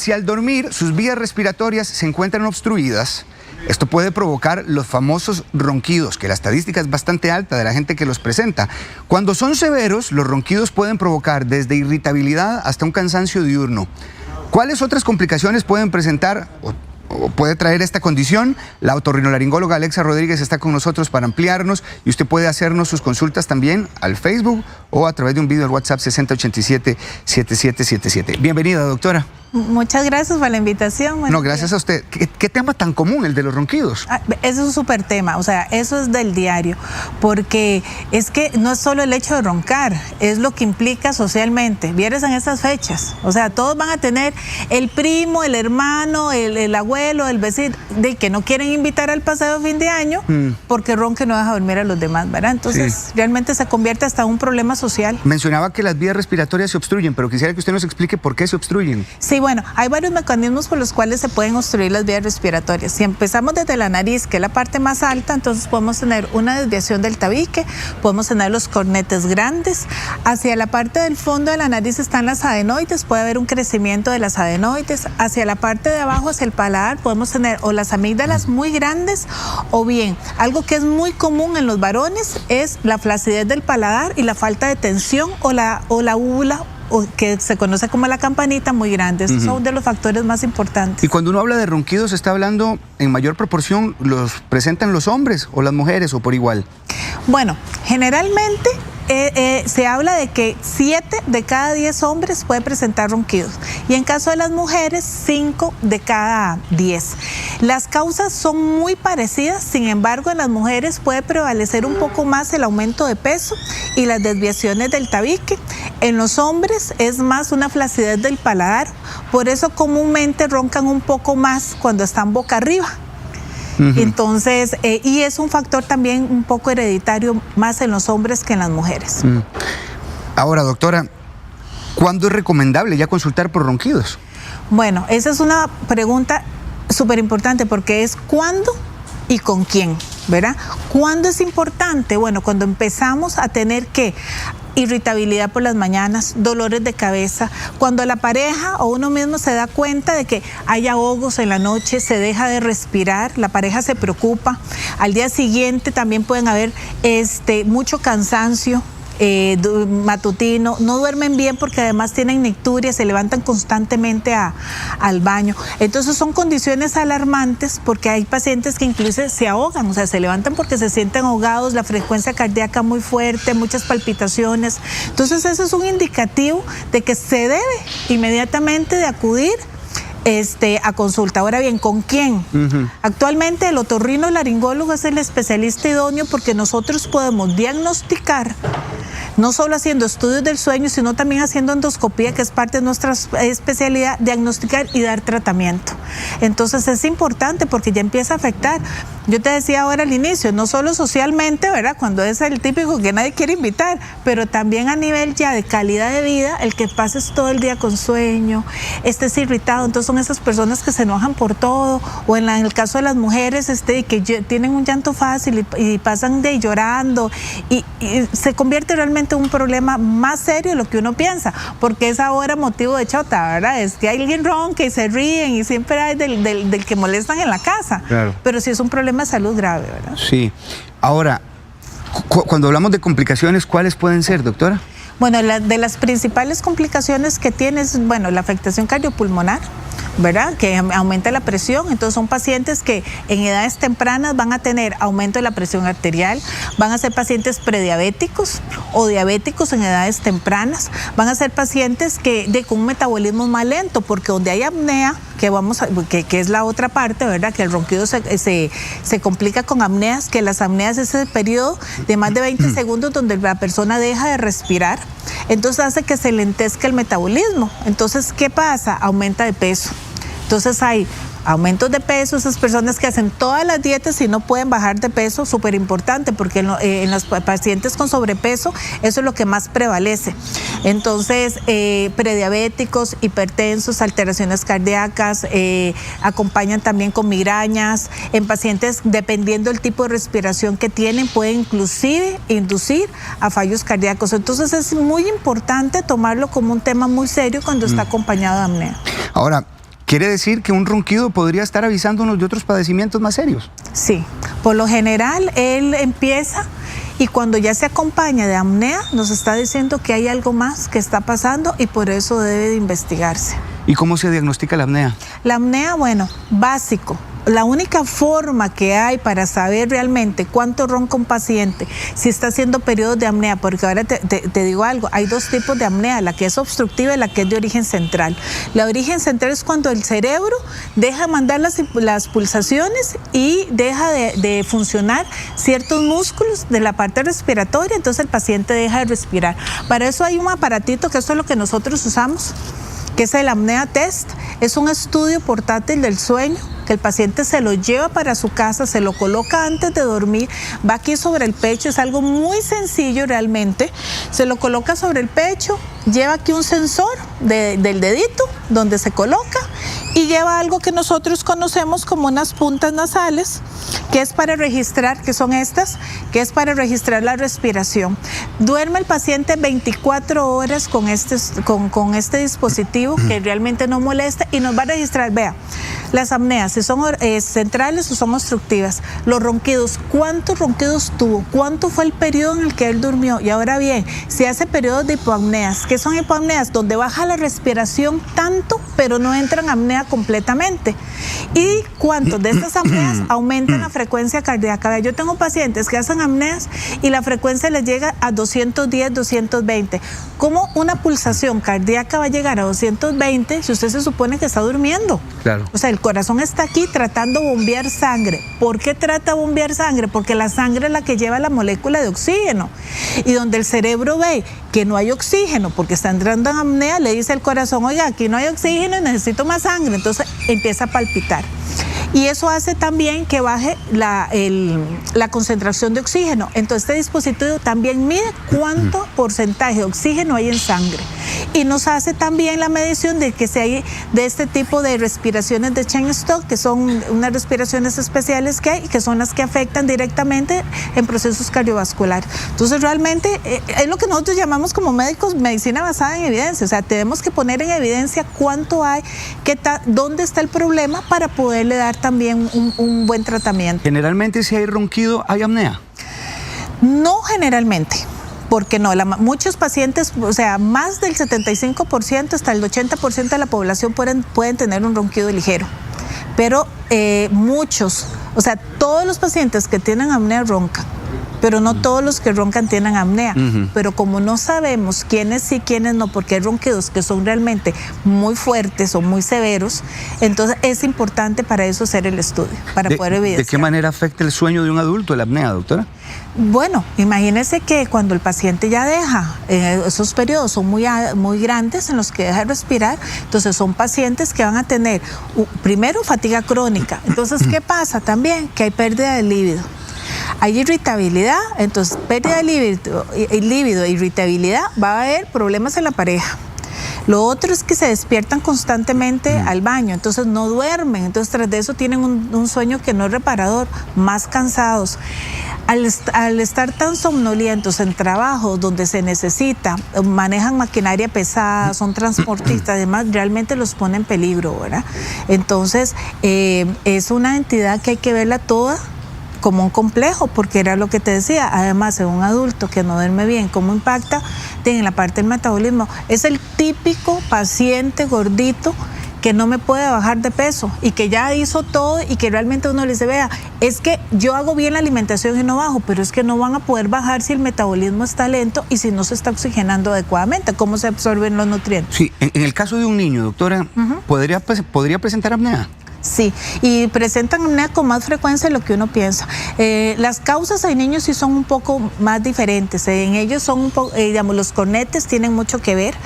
Si al dormir sus vías respiratorias se encuentran obstruidas, esto puede provocar los famosos ronquidos, que la estadística es bastante alta de la gente que los presenta. Cuando son severos, los ronquidos pueden provocar desde irritabilidad hasta un cansancio diurno. ¿Cuáles otras complicaciones pueden presentar o puede traer esta condición? La otorrinolaringóloga Alexa Rodríguez está con nosotros para ampliarnos y usted puede hacernos sus consultas también al Facebook o a través de un video al WhatsApp 6087-7777. Bienvenida, doctora. Muchas gracias por la invitación. No, gracias a usted. ¿Qué tema tan común el de los ronquidos? Eso es un súper tema, o sea, eso es del diario, porque es que no es solo el hecho de roncar, es lo que implica socialmente. Vieres en estas fechas, o sea, todos van a tener el primo, el hermano, el abuelo, el vecino, de que no quieren invitar al paseo de fin de año porque ronca y no deja dormir a los demás, ¿verdad? Entonces, realmente se convierte hasta en un problema social. Mencionaba que las vías respiratorias se obstruyen, pero quisiera que usted nos explique por qué se obstruyen. Sí, bueno, hay varios mecanismos por los cuales se pueden obstruir las vías respiratorias. Si empezamos desde la nariz, que es la parte más alta, entonces podemos tener una desviación del tabique, podemos tener los cornetes grandes. Hacia la parte del fondo de la nariz están las adenoides, puede haber un crecimiento de las adenoides. Hacia la parte de abajo, hacia el paladar, podemos tener o las amígdalas muy grandes o bien, algo que es muy común en los varones es la flacidez del paladar y la falta de tensión o la úvula, que se conoce como la campanita, muy grande. Estos son de los factores más importantes. Y cuando uno habla de ronquidos, ¿está hablando en mayor proporción los presentan los hombres o las mujeres o por igual? Bueno, generalmente se habla de que 7 de cada 10 hombres puede presentar ronquidos y en caso de las mujeres 5 de cada 10. Las causas son muy parecidas, sin embargo en las mujeres puede prevalecer un poco más el aumento de peso y las desviaciones del tabique. En los hombres es más una flacidez del paladar, por eso comúnmente roncan un poco más cuando están boca arriba. Entonces, y es un factor también un poco hereditario más en los hombres que en las mujeres. Ahora, doctora, ¿cuándo es recomendable ya consultar por ronquidos? Bueno, esa es una pregunta súper importante porque es cuándo y con quién, ¿verdad? ¿Cuándo es importante? Bueno, cuando empezamos a tener irritabilidad por las mañanas, dolores de cabeza, cuando la pareja o uno mismo se da cuenta de que hay ahogos en la noche, se deja de respirar, la pareja se preocupa, al día siguiente también pueden haber mucho cansancio matutino, no duermen bien porque además tienen nicturia, se levantan constantemente al baño. Entonces son condiciones alarmantes porque hay pacientes que incluso se ahogan, o sea, se levantan porque se sienten ahogados, la frecuencia cardíaca muy fuerte, muchas palpitaciones. Entonces eso es un indicativo de que se debe inmediatamente de acudir a consulta. Ahora bien, ¿con quién? Actualmente el otorrinolaringólogo es el especialista idóneo porque nosotros podemos diagnosticar no solo haciendo estudios del sueño, sino también haciendo endoscopía, que es parte de nuestra especialidad, diagnosticar y dar tratamiento. Entonces es importante porque ya empieza a afectar. Yo te decía ahora al inicio, no solo socialmente, ¿verdad? Cuando es el típico que nadie quiere invitar, pero también a nivel ya de calidad de vida, el que pases todo el día con sueño, estés irritado, entonces son esas personas que se enojan por todo, o en el caso de las mujeres, que tienen un llanto fácil y pasan llorando, y se convierte realmente en un problema más serio de lo que uno piensa, porque es ahora motivo de chota, ¿verdad? Es que alguien ronca y se ríen y siempre hay del que molestan en la casa, claro. Pero sí es un problema de salud grave, ¿verdad? Sí. Ahora, cuando hablamos de complicaciones, ¿cuáles pueden ser, doctora? Bueno, de las principales complicaciones que tiene es, bueno, la afectación cardiopulmonar, ¿verdad? Que aumenta la presión. Entonces son pacientes que en edades tempranas van a tener aumento de la presión arterial, van a ser pacientes prediabéticos o diabéticos en edades tempranas, van a ser pacientes con un metabolismo más lento, porque donde hay apnea, que es la otra parte, ¿verdad? Que el ronquido se complica con apneas, que las apneas es ese periodo de más de 20 segundos donde la persona deja de respirar, entonces hace que se lentezca el metabolismo. Entonces, ¿qué pasa? Aumenta de peso. Entonces hay aumentos de peso, esas personas que hacen todas las dietas y no pueden bajar de peso, súper importante, porque en los pacientes con sobrepeso eso es lo que más prevalece. Entonces, prediabéticos, hipertensos, alteraciones cardíacas, acompañan también con migrañas. En pacientes, dependiendo del tipo de respiración que tienen, puede inclusive inducir a fallos cardíacos. Entonces es muy importante tomarlo como un tema muy serio cuando está acompañado de apnea. Ahora, ¿Quiere decir que un ronquido podría estar avisándonos de otros padecimientos más serios? Sí, por lo general él empieza y cuando ya se acompaña de apnea nos está diciendo que hay algo más que está pasando y por eso debe de investigarse. ¿Y cómo se diagnostica la apnea? La apnea, bueno, básico. La única forma que hay para saber realmente cuánto ronca un paciente, si está haciendo periodos de apnea, porque ahora te digo algo, hay dos tipos de apnea, la que es obstructiva y la que es de origen central. La de origen central es cuando el cerebro deja mandar las pulsaciones y deja de funcionar ciertos músculos de la parte respiratoria, entonces el paciente deja de respirar. Para eso hay un aparatito, que esto es lo que nosotros usamos, que es el apnea test. Es un estudio portátil del sueño que el paciente se lo lleva para su casa, se lo coloca antes de dormir, va aquí sobre el pecho, es algo muy sencillo realmente, se lo coloca sobre el pecho, lleva aquí un sensor del dedito donde se coloca y lleva algo que nosotros conocemos como unas puntas nasales, que es para registrar, que son estas, que es para registrar la respiración. Duerme el paciente 24 horas con este dispositivo que realmente no molesta y nos va a registrar, vea, las apneas, si son centrales o son obstructivas, los ronquidos, cuántos ronquidos tuvo, cuánto fue el periodo en el que él durmió. Y ahora bien, si hace periodos de hipoapneas, ¿qué son hipoapneas? Donde baja la respiración tanto, pero no entra en apnea completamente. ¿Y cuántos de estas apneas aumentan la frecuencia cardíaca? Yo tengo pacientes que hacen apneas y la frecuencia les llega a 210, 220. ¿Cómo una pulsación cardíaca va a llegar a 220 si usted se supone que está durmiendo? Claro. O sea, el corazón está aquí tratando de bombear sangre. ¿Por qué trata de bombear sangre? Porque la sangre es la que lleva la molécula de oxígeno. Y donde el cerebro ve que no hay oxígeno porque está entrando en apnea, le dice al corazón, oiga, aquí no hay oxígeno y necesito más sangre. Entonces empieza a palpitar. Y eso hace también que baje la concentración de oxígeno. Entonces este dispositivo también mide cuánto porcentaje de oxígeno hay en sangre. Y nos hace también la medición de que si hay de este tipo de respiraciones de Cheyne-Stokes, que son unas respiraciones especiales que hay y que son las que afectan directamente en procesos cardiovasculares. Entonces realmente es lo que nosotros llamamos como médicos medicina basada en evidencia. O sea, tenemos que poner en evidencia cuánto hay, dónde está el problema para poderle dar también un buen tratamiento. Generalmente si hay ronquido, ¿hay apnea? No generalmente. Porque no, muchos pacientes, o sea, más del 75% hasta el 80% de la población pueden tener un ronquido ligero. Pero muchos, o sea, todos los pacientes que tienen apnea roncan, pero no todos los que roncan tienen apnea. Pero como no sabemos quiénes sí, quiénes no, porque hay ronquidos que son realmente muy fuertes o muy severos, entonces es importante para eso hacer el estudio, para poder evidenciar. ¿De qué manera afecta el sueño de un adulto la apnea, doctora? Bueno, imagínese que cuando el paciente ya deja, esos periodos son muy grandes en los que deja de respirar, entonces son pacientes que van a tener, primero, fatiga crónica. Entonces, ¿qué pasa también? Que hay pérdida de líbido. Hay irritabilidad, entonces pérdida de líbido e irritabilidad, va a haber problemas en la pareja. Lo otro es que se despiertan constantemente al baño, entonces no duermen, entonces tras de eso tienen un sueño que no es reparador, más cansados. Al estar tan somnolientos en trabajos donde se necesita, manejan maquinaria pesada, son transportistas, además realmente los pone en peligro, ¿verdad? Entonces es una entidad que hay que verla toda como un complejo, porque era lo que te decía, además en un adulto que no duerme bien, ¿cómo impacta en la parte del metabolismo? Es el típico paciente gordito que no me puede bajar de peso y que ya hizo todo y que realmente uno le dice, vea, es que yo hago bien la alimentación y no bajo, pero es que no van a poder bajar si el metabolismo está lento y si no se está oxigenando adecuadamente. ¿Cómo se absorben los nutrientes? Sí, en el caso de un niño, doctora, ¿podría presentar apnea? Sí, y presentan apnea con más frecuencia de lo que uno piensa. Las causas en niños sí son un poco más diferentes. En ellos son un poco, digamos, los cornetes tienen mucho que ver.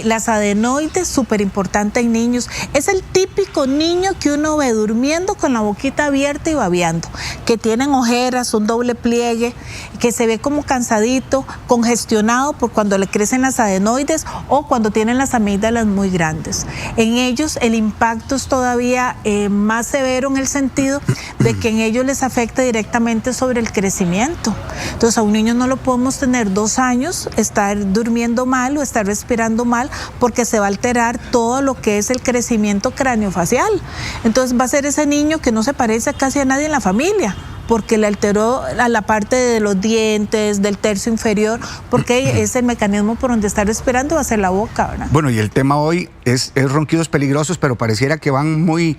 Las adenoides, súper importante en niños. Es el típico niño que uno ve durmiendo con la boquita abierta y babeando, que tienen ojeras, un doble pliegue, que se ve como cansadito, congestionado por cuando le crecen las adenoides o cuando tienen las amígdalas muy grandes. En ellos el impacto es todavía más severo en el sentido de que en ellos les afecta directamente sobre el crecimiento. Entonces a un niño no lo podemos tener 2 años, estar durmiendo mal o estar respirando mal, porque se va a alterar todo lo que es el crecimiento craneofacial. Entonces va a ser ese niño que no se parece casi a nadie en la familia, porque le alteró a la parte de los dientes, del tercio inferior, porque es el mecanismo por donde está respirando, va a ser la boca, ¿verdad? Bueno, y el tema hoy es ronquidos peligrosos, pero pareciera que van muy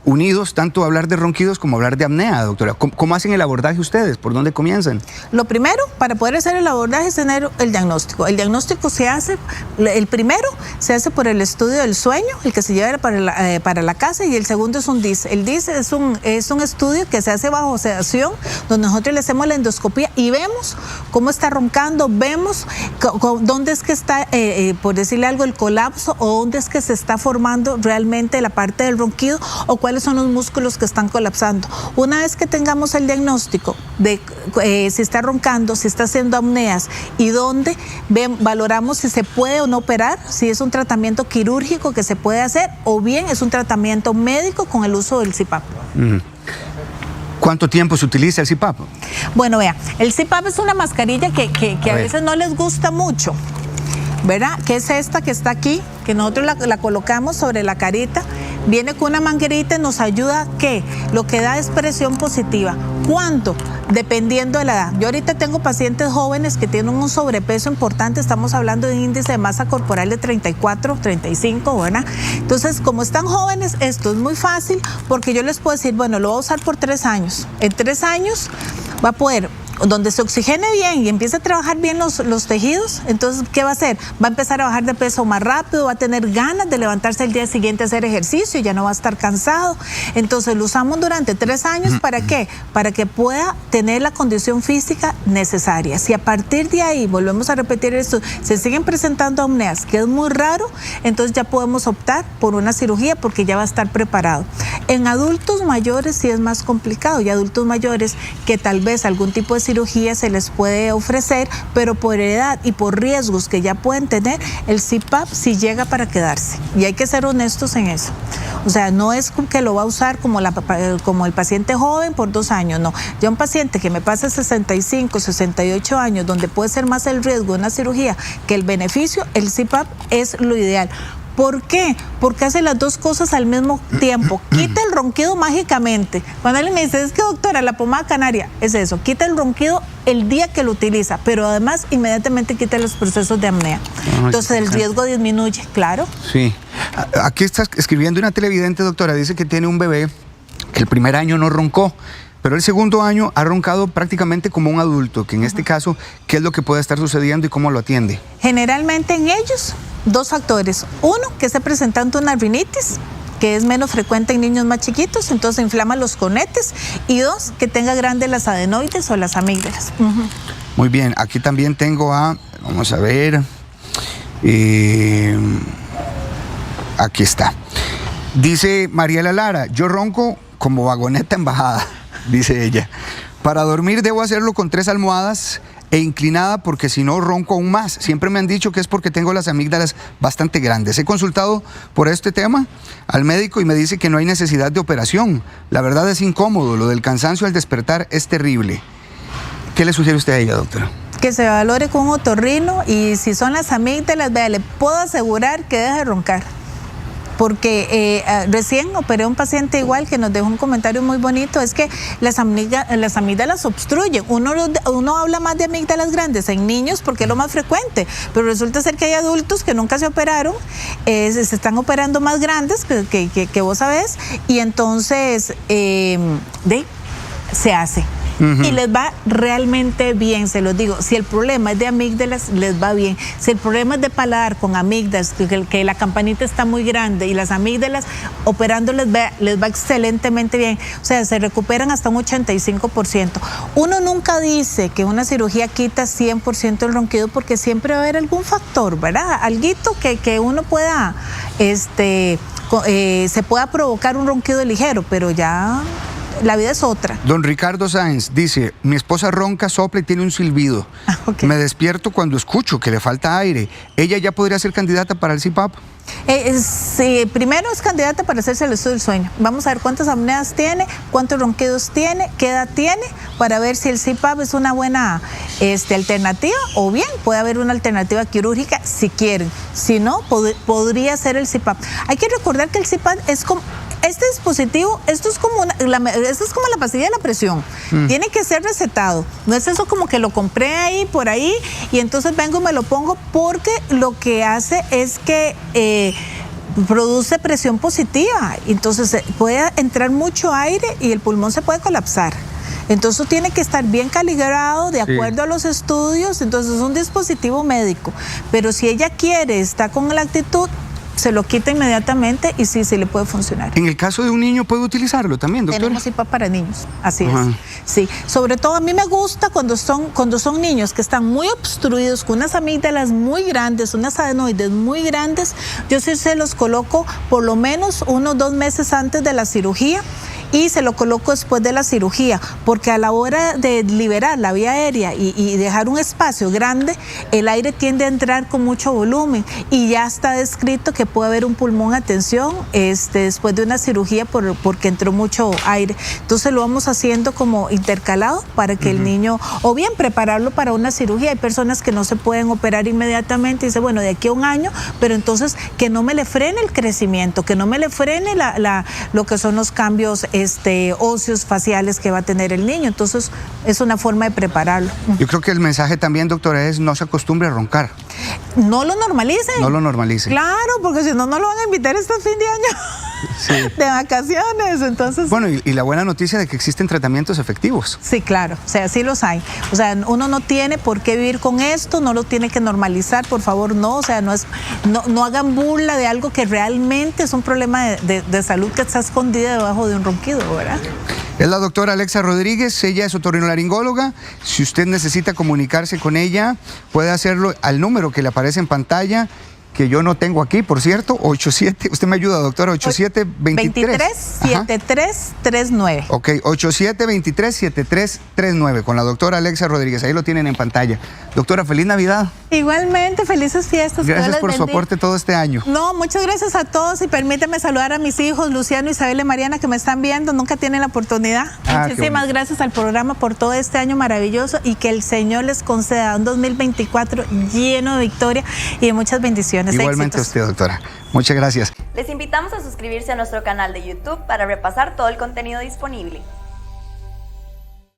unidos, tanto hablar de ronquidos como hablar de apnea, doctora. ¿Cómo hacen el abordaje ustedes? ¿Por dónde comienzan? Lo primero, para poder hacer el abordaje, es tener el diagnóstico. El diagnóstico se hace, el primero se hace por el estudio del sueño, el que se lleva para la casa, y el segundo es un DISC. El DISC es un estudio que se hace bajo sedación, donde nosotros le hacemos la endoscopía y vemos cómo está roncando, vemos dónde es que está, por decirle algo, el colapso, o dónde es que se está formando realmente la parte del ronquido, o cuáles son los músculos que están colapsando. Una vez que tengamos el diagnóstico de si está roncando, si está haciendo apneas y dónde, valoramos si se puede o no operar, si es un tratamiento quirúrgico que se puede hacer, o bien es un tratamiento médico con el uso del CPAP. ¿Cuánto tiempo se utiliza el CPAP? Bueno, vea, el CPAP es una mascarilla que a veces no les gusta mucho, ¿verdad? Que es esta que está aquí, que nosotros la colocamos sobre la carita. Viene con una manguerita y nos ayuda, ¿qué? Lo que da es presión positiva. ¿Cuánto? Dependiendo de la edad. Yo ahorita tengo pacientes jóvenes que tienen un sobrepeso importante, estamos hablando de un índice de masa corporal de 34, 35, ¿verdad? Entonces, como están jóvenes, esto es muy fácil, porque yo les puedo decir, bueno, lo voy a usar por 3 años. En 3 años va a poder, donde se oxigene bien y empiece a trabajar bien los tejidos, entonces, ¿qué va a hacer? Va a empezar a bajar de peso más rápido, va a tener ganas de levantarse el día siguiente a hacer ejercicio, ya no va a estar cansado. Entonces, lo usamos durante 3 años, ¿para qué? Para que pueda tener la condición física necesaria. Si a partir de ahí, volvemos a repetir esto, se siguen presentando apneas, que es muy raro, entonces ya podemos optar por una cirugía, porque ya va a estar preparado. En adultos mayores sí es más complicado, y adultos mayores que tal vez algún tipo de cirugía se les puede ofrecer, pero por edad y por riesgos que ya pueden tener, el CPAP sí llega para quedarse, y hay que ser honestos en eso. O sea, no es que lo va a usar como el paciente joven por 2 años, no. Ya un paciente que me pasa 65, 68 años, donde puede ser más el riesgo de una cirugía que el beneficio, el CPAP es lo ideal. ¿Por qué? Porque hace las 2 cosas al mismo tiempo. Quita el ronquido mágicamente. Cuando él me dice, es que doctora, la pomada canaria, es eso, quita el ronquido el día que lo utiliza, pero además inmediatamente quita los procesos de apnea. Entonces el riesgo disminuye, claro. Sí. Aquí está escribiendo una televidente, doctora, dice que tiene un bebé que el primer año no roncó, pero el segundo año ha roncado prácticamente como un adulto, que en este caso, ¿qué es lo que puede estar sucediendo y cómo lo atiende? Generalmente en ellos, 2 factores. Uno, que esté presentando una rinitis, que es menos frecuente en niños más chiquitos, entonces inflama los conetes. Y 2, que tenga grandes las adenoides o las amígdalas. Muy bien, aquí también tengo vamos a ver, aquí está. Dice Mariela Lara, yo ronco como vagoneta en bajada, dice ella. Para dormir debo hacerlo con 3 almohadas e inclinada, porque si no ronco aún más. Siempre me han dicho que es porque tengo las amígdalas bastante grandes. He consultado por este tema al médico y me dice que no hay necesidad de operación. La verdad es incómodo, lo del cansancio al despertar es terrible. ¿Qué le sugiere usted a ella, doctora? Que se valore con un otorrino, y si son las amígdalas, vea, le puedo asegurar que deje de roncar. Porque recién operé a un paciente igual que nos dejó un comentario muy bonito, es que las amígdalas obstruyen. Uno habla más de amígdalas grandes en niños porque es lo más frecuente, pero resulta ser que hay adultos que nunca se operaron, se están operando más grandes que vos sabés, y entonces se hace. Y les va realmente bien, se los digo. Si el problema es de amígdalas, les va bien. Si el problema es de paladar con amígdalas, que la campanita está muy grande y las amígdalas operándoles les va excelentemente bien. O sea, se recuperan hasta un 85%. Uno nunca dice que una cirugía quita 100% el ronquido, porque siempre va a haber algún factor, ¿verdad? Alguito que uno pueda, se pueda provocar un ronquido ligero, pero ya la vida es otra. Don Ricardo Sáenz dice, mi esposa ronca, sopla y tiene un silbido. Okay. Me despierto cuando escucho que le falta aire. ¿Ella ya podría ser candidata para el CPAP? Sí, primero es candidata para hacerse el estudio del sueño. Vamos a ver cuántas apneas tiene, cuántos ronquidos tiene, qué edad tiene, para ver si el CPAP es una buena alternativa, o bien puede haber una alternativa quirúrgica si quieren. Si no, podría ser el CPAP. Hay que recordar que el CPAP es como... Este dispositivo, esto es como la pastilla de la presión. Tiene que ser recetado. No es eso como que lo compré ahí, por ahí, y entonces vengo y me lo pongo, porque lo que hace es que produce presión positiva. Entonces puede entrar mucho aire y el pulmón se puede colapsar. Entonces tiene que estar bien calibrado de acuerdo a los estudios. Entonces es un dispositivo médico. Pero si ella quiere, está con la actitud, se lo quita inmediatamente y sí le puede funcionar. En el caso de un niño, ¿puede utilizarlo también, doctora? Tenemos CPAP para niños, así es. Sí, sobre todo a mí me gusta cuando son niños que están muy obstruidos, con unas amígdalas muy grandes, unas adenoides muy grandes. Yo sí se los coloco por lo menos 1 o 2 meses antes de la cirugía, y se lo coloco después de la cirugía, porque a la hora de liberar la vía aérea y dejar un espacio grande, el aire tiende a entrar con mucho volumen, y ya está descrito que puede haber un pulmón a tensión después de una cirugía porque entró mucho aire. Entonces lo vamos haciendo como intercalado para que el niño, o bien prepararlo para una cirugía. Hay personas que no se pueden operar inmediatamente y dicen, bueno, de aquí a 1 año, pero entonces que no me le frene el crecimiento, que no me le frene lo que son los cambios óseos, faciales que va a tener el niño. Entonces es una forma de prepararlo. Yo creo que el mensaje también, doctora, es no se acostumbre a roncar. No lo normalicen. No lo normalicen. Claro, porque si no, no lo van a invitar este fin de año. Sí. De vacaciones, entonces... Bueno, y la buena noticia de que existen tratamientos efectivos. Sí, claro, o sea, sí los hay. O sea, uno no tiene por qué vivir con esto, no lo tiene que normalizar, por favor, no. O sea, no hagan burla de algo que realmente es un problema de salud que está escondida debajo de un ronquido, ¿verdad? Es la doctora Alexa Rodríguez, ella es otorrinolaringóloga. Si usted necesita comunicarse con ella, puede hacerlo al número que le aparece en pantalla, que yo no tengo aquí, por cierto, 87, usted me ayuda, doctora, 8723-7339. Ok, 8723-7339, con la doctora Alexa Rodríguez, ahí lo tienen en pantalla. Doctora, feliz Navidad. Igualmente, felices fiestas. Gracias por su aporte todo este año. No, muchas gracias a todos, y permíteme saludar a mis hijos, Luciano, Isabel y Mariana, que me están viendo, nunca tienen la oportunidad. Muchísimas gracias al programa por todo este año maravilloso, y que el Señor les conceda un 2024 lleno de victoria y de muchas bendiciones. Igualmente a usted, doctora. Muchas gracias. Les invitamos a suscribirse a nuestro canal de YouTube para repasar todo el contenido disponible.